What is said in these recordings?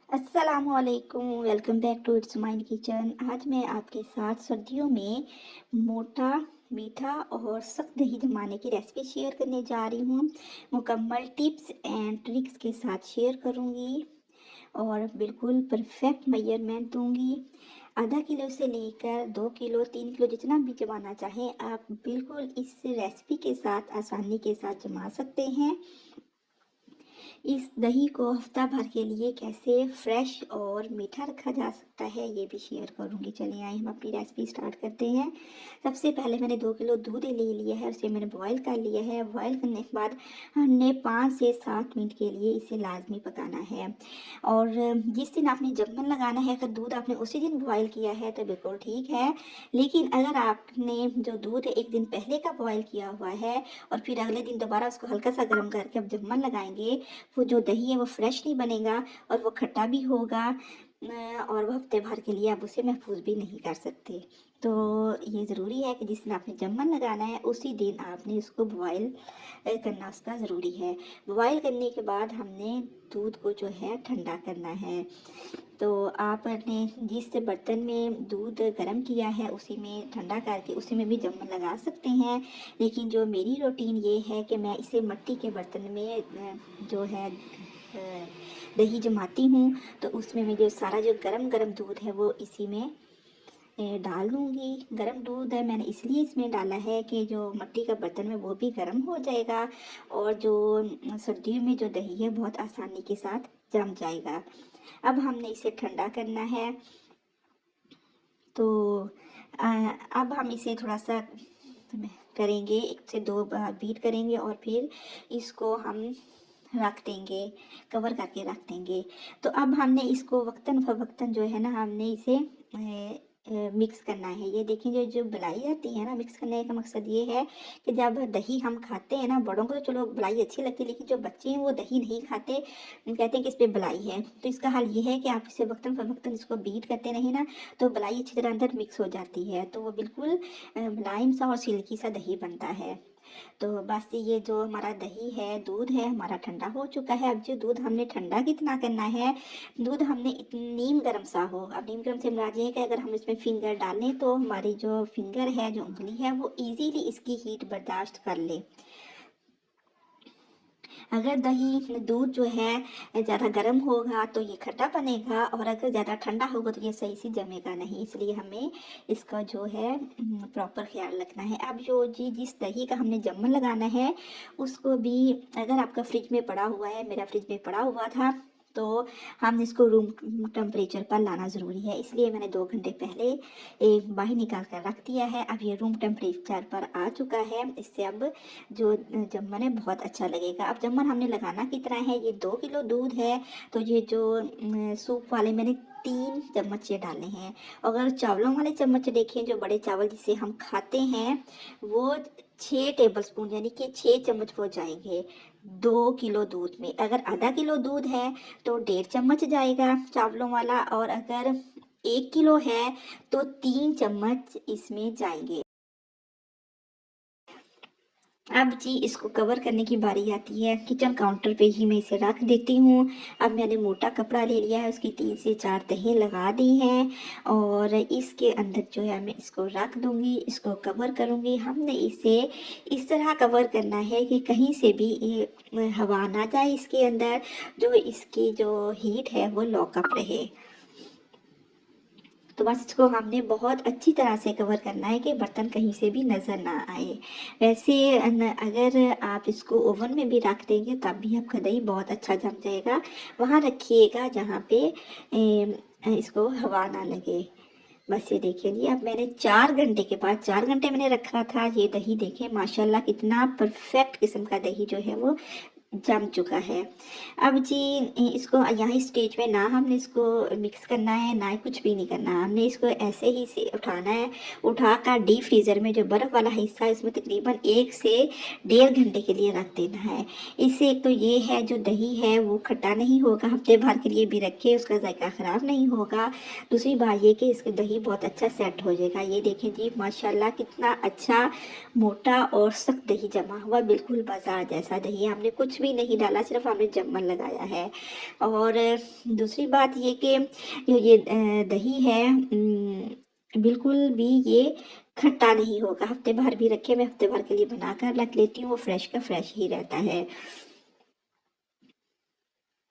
अस्सलामुअलैकुम, welcome back to its mind kitchen. आज मैं आपके साथ सर्दियों में मोटा, मीठा और सख्त दही जमाने की रेसिपी शेयर करने जा रही हूँ। मुकम्मल टिप्स एंड ट्रिक्स के साथ शेयर करूँगी और बिल्कुल परफेक्ट मेजरमेंट दूँगी। आधा किलो से लेकर 2 किलो 3 किलो जितना भी जमाना चाहें आप बिल्कुल इस रेसिपी के साथ आसानी के साथ जमा सकते हैं। इस दही को हफ्ता भर के लिए कैसे फ्रेश और मीठा रखा जा सकता है ये भी शेयर करूंगी। चलिए आइए हम अपनी रेसिपी स्टार्ट करते हैं। सबसे पहले मैंने 2 किलो दूध ले लिया है, उसे मैंने बॉईल कर लिया है। बॉईल करने के बाद हमने 5 से 7 मिनट के लिए इसे लाजमी पकाना है। और जिस दिन आपने जमन लगाना है, अगर दूध आपने उसी दिन बॉईल किया है तो बिल्कुल ठीक है। लेकिन अगर आपने जो दूध एक दिन पहले का बॉईल किया हुआ है और फिर अगले दिन दोबारा उसको हल्का सा गर्म करके अब जमन लगाएंगे, वो जो दही है वो फ्रेश नहीं बनेगा और वो खट्टा भी होगा। और वो हफ्ते भर के लिए आप उसे महफूज भी नहीं कर सकते। तो ये ज़रूरी है कि जिस दिन आपने जमन लगाना है उसी दिन आपने इसको बॉयल करना उसका ज़रूरी है। बॉयल करने के बाद हमने दूध को जो है ठंडा करना है। तो आपने जिस बर्तन में दूध गर्म किया है उसी में ठंडा करके उसी में भी जमन लगा सकते हैं। लेकिन जो मेरी रूटीन ये है कि मैं इसे मिट्टी के बर्तन में जो है दही जमाती हूँ। तो उसमें मैं जो सारा जो गरम गरम दूध है वो इसी में डाल दूँगी। गरम दूध है मैंने इसलिए इसमें डाला है कि जो मिट्टी का बर्तन में वो भी गर्म हो जाएगा और जो सर्दियों में जो दही है बहुत आसानी के साथ जम जाएगा। अब हमने इसे ठंडा करना है। तो अब हम इसे थोड़ा सा करेंगे, 1 से 2 बार बीट करेंगे और फिर इसको हम रख देंगे, कवर करके रख देंगे। तो अब हमने इसको वक्तन फ़वक्तन जो है ना हमने इसे मिक्स करना है। ये देखिए जो मलाई आती है ना, मिक्स करने का मकसद ये है कि जब दही हम खाते हैं ना, बड़ों को तो चलो मलाई अच्छी लगती है लेकिन जो बच्चे हैं वो दही नहीं खाते, कहते हैं कि इस पे बलाई है। तो इसका हल ये है कि आप इसे वक्तन फ़वक्तन इसको बीट करते रहें ना, तो बलाई अच्छी तरह अंदर मिक्स हो जाती है, तो वो बिल्कुल मुलायम सा और सिल्की सा दही बनता है। तो बस ये जो हमारा दही है, दूध है हमारा ठंडा हो चुका है। अब जो दूध हमने ठंडा कितना करना है, दूध हमने नीम गर्म सा हो। अब नीम गर्म से मुराद ये है कि अगर हम इसमें फिंगर डालें तो हमारी जो फिंगर है, जो उंगली है, वो इजीली इसकी हीट बर्दाश्त कर ले। अगर दही दूध जो है ज़्यादा गर्म होगा तो ये खट्टा बनेगा और अगर ज़्यादा ठंडा होगा तो ये सही से जमेगा नहीं। इसलिए हमें इसका जो है प्रॉपर ख्याल रखना है। अब जो जिस दही का हमने जमन लगाना है उसको भी, अगर आपका फ्रिज में पड़ा हुआ है, मेरा फ्रिज में पड़ा हुआ था, तो हम इसको रूम टेम्परेचर पर लाना ज़रूरी है। इसलिए मैंने 2 घंटे पहले एक बाहर निकाल कर रख दिया है। अब ये रूम टेम्परेचर पर आ चुका है। इससे अब जो जमन है बहुत अच्छा लगेगा। अब जमन हमने लगाना कितना है, ये 2 किलो दूध है तो ये जो सूप वाले मैंने 3 चम्मच ये डाले हैं। अगर चावलों वाले चम्मच देखें, जो बड़े चावल जिसे हम खाते हैं, वो 6 टेबल स्पून यानी कि 6 चम्मच हो जाएंगे 2 किलो दूध में। अगर आधा किलो दूध है तो 1.5 चम्मच जाएगा चावलों वाला, और अगर 1 किलो है तो 3 चम्मच इसमें जाएंगे। अब जी इसको कवर करने की बारी आती है। किचन काउंटर पे ही मैं इसे रख देती हूँ। अब मैंने मोटा कपड़ा ले लिया है, उसकी 3 से 4 तहें लगा दी हैं और इसके अंदर जो है मैं इसको रख दूँगी, इसको कवर करूँगी। हमने इसे इस तरह कवर करना है कि कहीं से भी ये हवा ना जाए इसके अंदर, जो इसकी जो हीट है वो लॉकअप रहे। तो बस इसको हमने बहुत अच्छी तरह से कवर करना है कि बर्तन कहीं से भी नज़र ना आए। वैसे अगर आप इसको ओवन में भी रख देंगे तब भी आपका दही बहुत अच्छा जम जाएगा। वहाँ रखिएगा जहाँ पे इसको हवा ना लगे। बस ये देखिए जी, अब मैंने 4 घंटे के बाद, 4 घंटे मैंने रखा था, ये दही देखें माशाल्लाह कितना परफेक्ट किस्म का दही जो है वो जम चुका है। अब जी इसको यहाँ स्टेज पे ना हमने इसको मिक्स करना है, ना ही कुछ भी नहीं करना है। हमने इसको ऐसे ही से उठाना है। उठाकर डीप फ्रीज़र में जो बर्फ़ वाला हिस्सा है इसमें तकरीबन 1 से 1.5 घंटे के लिए रख देना है। इससे एक तो ये है जो दही है वो खट्टा नहीं होगा, हफ्ते भर के लिए भी रखे उसका जायका ख़राब नहीं होगा। दूसरी बात ये कि इसके दही बहुत अच्छा सेट हो जाएगा। ये देखें जी माशाल्लाह कितना अच्छा मोटा और सख्त दही जमा हुआ, बिल्कुल बाजार जैसा दही। हमने कुछ कुछ भी नहीं डाला, सिर्फ हमने जमन लगाया है। और दूसरी बात ये कि ये दही है बिल्कुल भी ये खट्टा नहीं होगा। हफ्ते भर भी रखे, मैं हफ्ते भर के लिए बनाकर रख लेती हूँ, वो फ्रेश का फ्रेश ही रहता है।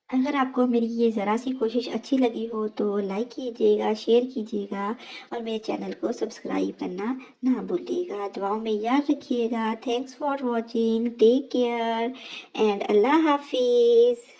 अगर आपको मेरी ये ज़रा सी कोशिश अच्छी लगी हो तो लाइक कीजिएगा, शेयर कीजिएगा और मेरे चैनल को सब्सक्राइब करना ना भूलिएगा। दुआओं में याद रखिएगा। Thanks for watching, take care and अल्लाह हाफिज़।